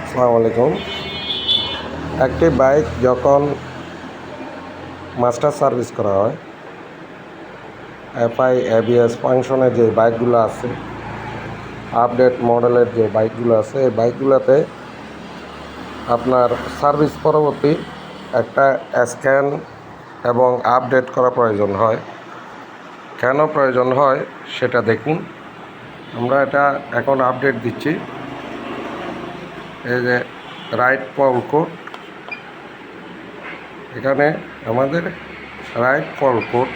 আসসালামু আলাইকুম। একটি বাইক যখন মাস্টার সার্ভিস করা হয়, এফআই এবিএস ফাংশনের যে বাইকগুলো আছে, আপডেট মডেলের যে বাইকগুলো আছে, এই বাইকগুলোতে আপনার সার্ভিস পরবর্তী একটা স্ক্যান এবং আপডেট করা প্রয়োজন হয়। কেন প্রয়োজন হয় সেটা দেখুন। আমরা এটা এখন আপডেট দিচ্ছি। এই যে রাইট পল কোড, এখানে আমাদের রাইট পল কোড,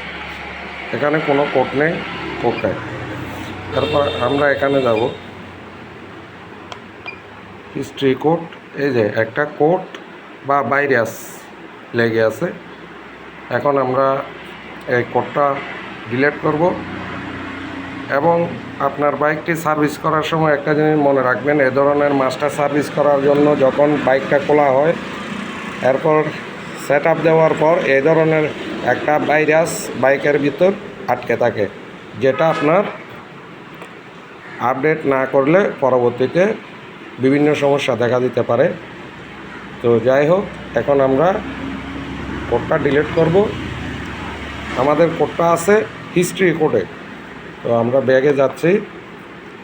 এখানে কোনো কোড নেই, ওকে। তারপর আমরা এখানে যাব হিস্ট্রি কোড। এই যে একটা কোড বা ভাইরাস লেগে আছে, এখন আমরা এই কোডটা ডিলিট করব। এবং আপনার বাইকটি সার্ভিস করার সময় একটা জিনিস মনে রাখবেন, এ ধরনের মাস্টার সার্ভিস করার জন্য যখন বাইকটা খোলা হয়, এরপর সেট আপ দেওয়ার পর এই ধরনের একটা ভাইরাস বাইকের ভিতর আটকে থাকে, যেটা আপনার আপডেট না করলে পরবর্তীতে বিভিন্ন সমস্যা দেখা দিতে পারে। তো যাই হোক, এখন আমরা কোডটা ডিলিট করব। আমাদের কোডটা আছে হিস্ট্রি কোডে। তো আমরা ব্যাগে যাচ্ছি,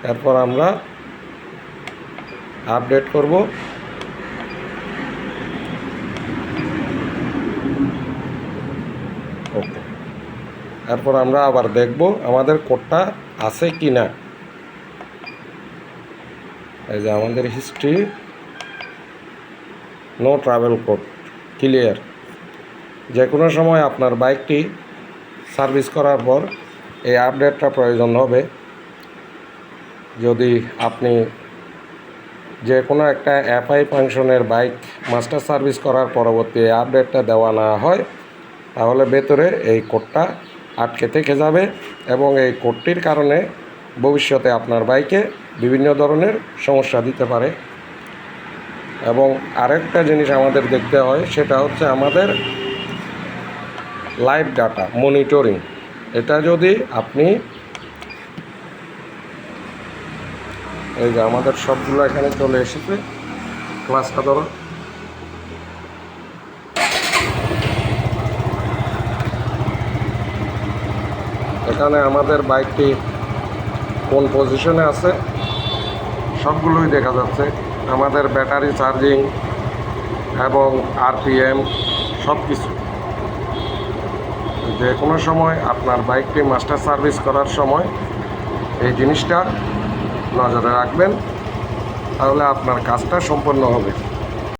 এরপর আমরা আপডেট করব। ওকে, এরপর আমরা আবার দেখব আমাদের কোডটা আছে কি না। এই যে আমাদের history, no travel code, clear. যে কোনো সময় আপনার বাইকটি সার্ভিস করার পর এই আপডেটটা প্রয়োজন হবে। যদি আপনি যে কোনো একটা এফআই ফাংশনের বাইক মাস্টার সার্ভিস করার পরবর্তী এই আপডেটটা দেওয়া না হয়, তাহলে ভেতরে এই কোডটা আটকে থেকে যাবে এবং এই কোডটির কারণে ভবিষ্যতে আপনার বাইকে বিভিন্ন ধরনের সমস্যা দিতে পারে। এবং আরেকটা জিনিস আমাদের দেখতে হয়, সেটা হচ্ছে আমাদের লাইভ ডাটা মনিটরিং। এটা যদি আপনি, এই যে আমাদের সবগুলো এখানে চলে এসেছে, ক্লাসটা ধরো। এখানে আমাদের বাইকটি কোন পজিশনে আছে সবগুলোই দেখা যাচ্ছে। আমাদের ব্যাটারি চার্জিং এবং আরপিএম সব কিছু। যে কোনো সময় আপনার বাইকটি মাস্টার সার্ভিস করার সময় এই জিনিসটা নজরে রাখবেন, তাহলে আপনার কাজটা সম্পন্ন হবে।